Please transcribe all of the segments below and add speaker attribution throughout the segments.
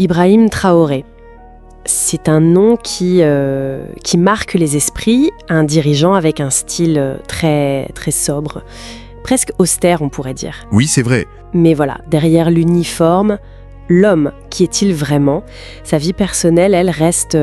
Speaker 1: Ibrahim Traoré. C'est un nom qui marque les esprits, un dirigeant avec un style très, très sobre, presque austère on pourrait dire.
Speaker 2: Oui, c'est vrai.
Speaker 1: Mais voilà, derrière l'uniforme, l'homme, qui est-il vraiment? Sa vie personnelle, elle reste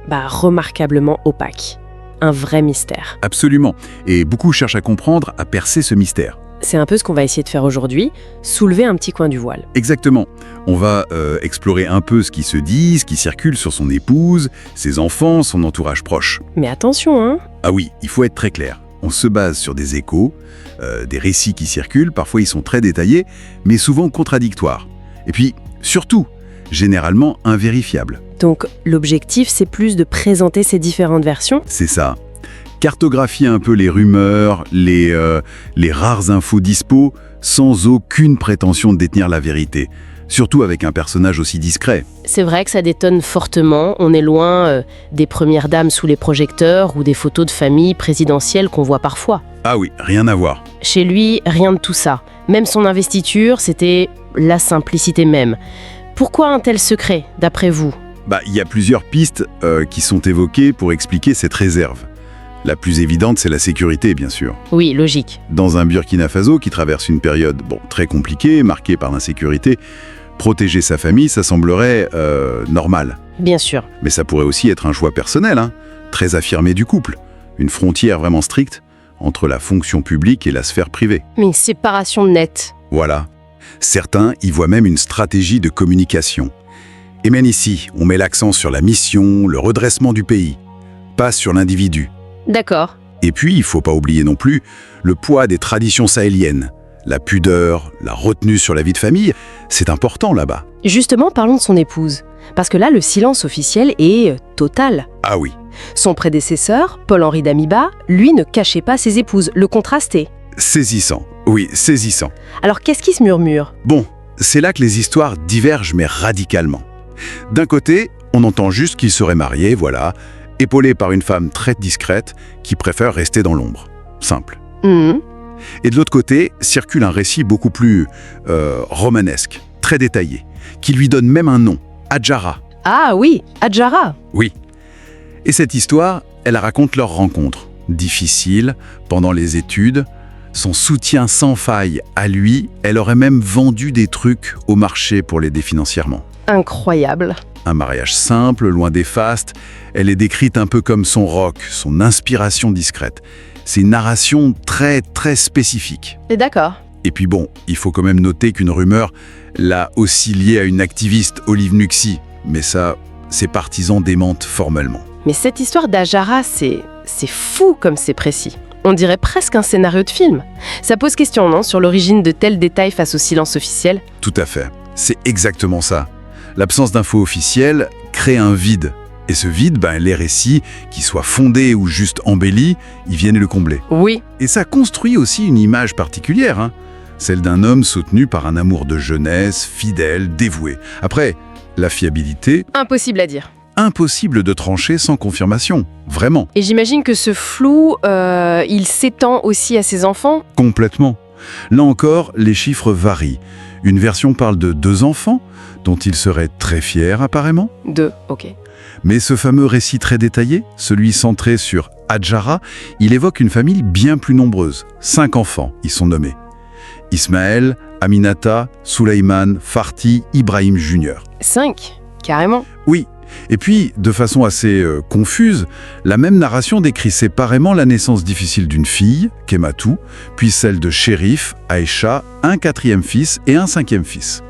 Speaker 1: remarquablement opaque. Un vrai mystère.
Speaker 2: Absolument. Et beaucoup cherchent à comprendre, à percer ce mystère.
Speaker 1: C'est un peu ce qu'on va essayer de faire aujourd'hui, soulever un petit coin du voile.
Speaker 2: Exactement. On va explorer un peu ce qui se dit, ce qui circule sur son épouse, ses enfants, son entourage proche.
Speaker 1: Mais attention, hein!
Speaker 2: Ah oui, il faut être très clair. On se base sur des échos, des récits qui circulent, parfois ils sont très détaillés, mais souvent contradictoires. Et puis, surtout, généralement invérifiables.
Speaker 1: Donc l'objectif, c'est plus de présenter ces différentes versions.
Speaker 2: C'est ça. Cartographier un peu les rumeurs, les rares infos dispo, sans aucune prétention de détenir la vérité. Surtout avec un personnage aussi discret.
Speaker 1: C'est vrai que ça détonne fortement. On est loin des premières dames sous les projecteurs ou des photos de famille présidentielles qu'on voit parfois.
Speaker 2: Ah oui, rien à voir.
Speaker 1: Chez lui, rien de tout ça. Même son investiture, c'était la simplicité même. Pourquoi un tel secret, d'après vous?
Speaker 2: Il y a plusieurs pistes qui sont évoquées pour expliquer cette réserve. La plus évidente, c'est la sécurité, bien sûr.
Speaker 1: Oui, logique.
Speaker 2: Dans un Burkina Faso qui traverse une période très compliquée, marquée par l'insécurité, protéger sa famille, ça semblerait normal.
Speaker 1: Bien sûr.
Speaker 2: Mais ça pourrait aussi être un choix personnel, très affirmé du couple. Une frontière vraiment stricte entre la fonction publique et la sphère privée.
Speaker 1: Mais une séparation nette.
Speaker 2: Voilà. Certains y voient même une stratégie de communication. Et même ici, on met l'accent sur la mission, le redressement du pays, pas sur l'individu.
Speaker 1: D'accord.
Speaker 2: Et puis, il ne faut pas oublier non plus le poids des traditions sahéliennes. La pudeur, la retenue sur la vie de famille, c'est important là-bas.
Speaker 1: Justement, parlons de son épouse. Parce que là, le silence officiel est total.
Speaker 2: Ah oui.
Speaker 1: Son prédécesseur, Paul-Henri Damiba, lui ne cachait pas ses épouses, le contrastait.
Speaker 2: Saisissant. Oui, saisissant.
Speaker 1: Alors qu'est-ce qui se murmure?
Speaker 2: Bon, c'est là que les histoires divergent, mais radicalement. D'un côté, on entend juste qu'il serait marié, voilà, épaulé par une femme très discrète qui préfère rester dans l'ombre. Simple. Et de l'autre côté, circule un récit beaucoup plus romanesque, très détaillé, qui lui donne même un nom, Adjara.
Speaker 1: Ah oui, Adjara.
Speaker 2: Oui. Et cette histoire, elle raconte leur rencontre, difficile, pendant les études, son soutien sans faille à lui, elle aurait même vendu des trucs au marché pour l'aider financièrement.
Speaker 1: Incroyable.
Speaker 2: Un mariage simple, loin des fastes, elle est décrite un peu comme son rock, son inspiration discrète. C'est une narration très, très spécifique.
Speaker 1: Et d'accord.
Speaker 2: Et puis bon, il faut quand même noter qu'une rumeur l'a aussi liée à une activiste, Olive Nuxi. Mais ça, ses partisans démentent formellement.
Speaker 1: Mais cette histoire d'Adjara, c'est fou comme c'est précis. On dirait presque un scénario de film. Ça pose question, non, sur l'origine de tels détails face au silence officiel?
Speaker 2: Tout à fait. C'est exactement ça. L'absence d'infos officielles crée un vide. Et ce vide, les récits, qu'ils soient fondés ou juste embellis, ils viennent le combler.
Speaker 1: Oui.
Speaker 2: Et ça construit aussi une image particulière, celle d'un homme soutenu par un amour de jeunesse, fidèle, dévoué. Après, la fiabilité...
Speaker 1: Impossible à dire.
Speaker 2: Impossible de trancher sans confirmation, vraiment.
Speaker 1: Et j'imagine que ce flou, il s'étend aussi à ses enfants?
Speaker 2: Complètement. Là encore, les chiffres varient. Une version parle de 2 enfants, dont il serait très fier apparemment.
Speaker 1: 2, ok.
Speaker 2: Mais ce fameux récit très détaillé, celui centré sur Adjara, il évoque une famille bien plus nombreuse. 5 enfants y sont nommés. Ismaël, Aminata, Souleymane, Farti, Ibrahim Jr.
Speaker 1: 5, carrément.
Speaker 2: Oui. Et puis, de façon assez confuse, la même narration décrit séparément la naissance difficile d'une fille, Kematou, puis celle de Chérif, Aïcha, un 4e fils et un 5e fils.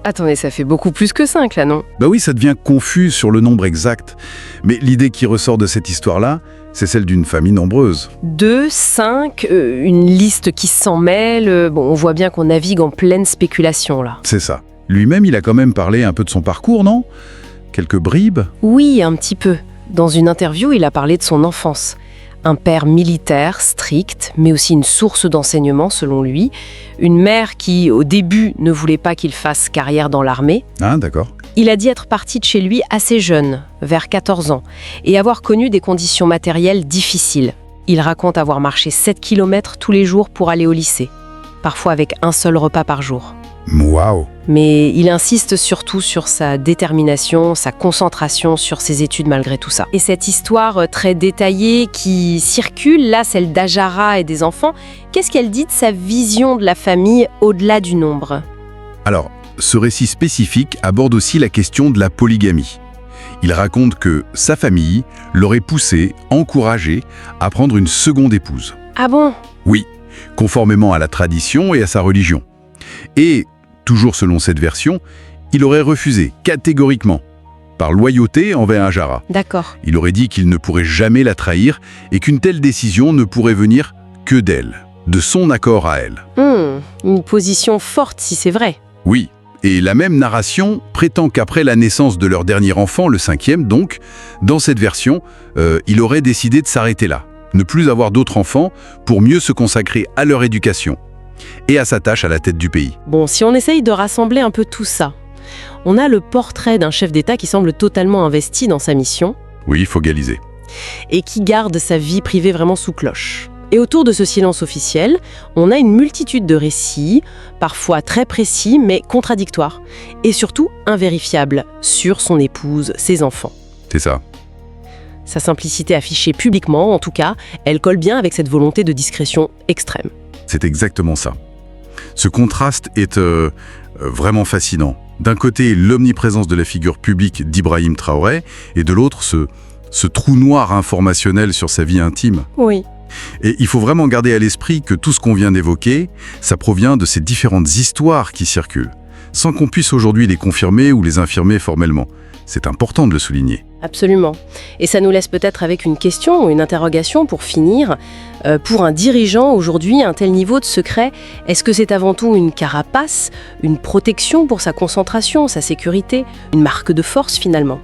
Speaker 1: Attendez, ça fait beaucoup plus que 5 là, non?
Speaker 2: Oui, ça devient confus sur le nombre exact. Mais l'idée qui ressort de cette histoire-là, c'est celle d'une famille nombreuse.
Speaker 1: 2, 5, une liste qui s'en mêle. On voit bien qu'on navigue en pleine spéculation là.
Speaker 2: C'est ça. Lui-même, il a quand même parlé un peu de son parcours, non? Quelques bribes?
Speaker 1: Oui, un petit peu. Dans une interview, il a parlé de son enfance. Un père militaire, strict, mais aussi une source d'enseignement selon lui. Une mère qui, au début, ne voulait pas qu'il fasse carrière dans l'armée.
Speaker 2: Ah, d'accord.
Speaker 1: Il a dit être parti de chez lui assez jeune, vers 14 ans, et avoir connu des conditions matérielles difficiles. Il raconte avoir marché 7 km tous les jours pour aller au lycée, parfois avec un seul repas par jour.
Speaker 2: Waouh!
Speaker 1: Mais il insiste surtout sur sa détermination, sa concentration sur ses études malgré tout ça. Et cette histoire très détaillée qui circule, là, celle d'Ajara et des enfants, qu'est-ce qu'elle dit de sa vision de la famille au-delà du nombre?
Speaker 2: Alors, ce récit spécifique aborde aussi la question de la polygamie. Il raconte que sa famille l'aurait poussé, encouragé à prendre une seconde épouse.
Speaker 1: Ah bon?
Speaker 2: Oui, conformément à la tradition et à sa religion. Et, toujours selon cette version, il aurait refusé catégoriquement, par loyauté envers Ajara.
Speaker 1: D'accord.
Speaker 2: Il aurait dit qu'il ne pourrait jamais la trahir et qu'une telle décision ne pourrait venir que d'elle, de son accord à elle.
Speaker 1: Une position forte si c'est vrai.
Speaker 2: Oui, et la même narration prétend qu'après la naissance de leur dernier enfant, le 5e donc, dans cette version, il aurait décidé de s'arrêter là, ne plus avoir d'autres enfants pour mieux se consacrer à leur éducation et à sa tâche à la tête du pays.
Speaker 1: Bon, si on essaye de rassembler un peu tout ça, on a le portrait d'un chef d'État qui semble totalement investi dans sa mission
Speaker 2: Oui, focalisé.
Speaker 1: et qui garde sa vie privée vraiment sous cloche. Et autour de ce silence officiel, on a une multitude de récits, parfois très précis mais contradictoires, et surtout invérifiables, sur son épouse, ses enfants.
Speaker 2: C'est ça.
Speaker 1: Sa simplicité affichée publiquement, en tout cas, elle colle bien avec cette volonté de discrétion extrême.
Speaker 2: C'est exactement ça. Ce contraste est vraiment fascinant. D'un côté, l'omniprésence de la figure publique d'Ibrahim Traoré, et de l'autre, ce trou noir informationnel sur sa vie intime.
Speaker 1: Oui.
Speaker 2: Et il faut vraiment garder à l'esprit que tout ce qu'on vient d'évoquer, ça provient de ces différentes histoires qui circulent, sans qu'on puisse aujourd'hui les confirmer ou les infirmer formellement. C'est important de le souligner.
Speaker 1: Absolument. Et ça nous laisse peut-être avec une question ou une interrogation pour finir. Pour un dirigeant aujourd'hui, un tel niveau de secret, est-ce que c'est avant tout une carapace, une protection pour sa concentration, sa sécurité, une marque de force finalement?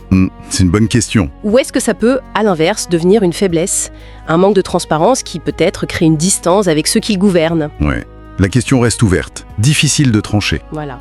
Speaker 2: C'est une bonne question.
Speaker 1: Ou est-ce que ça peut, à l'inverse, devenir une faiblesse, un manque de transparence qui peut-être crée une distance avec ceux qui le gouvernent?
Speaker 2: Ouais. La question reste ouverte, difficile de trancher.
Speaker 1: Voilà.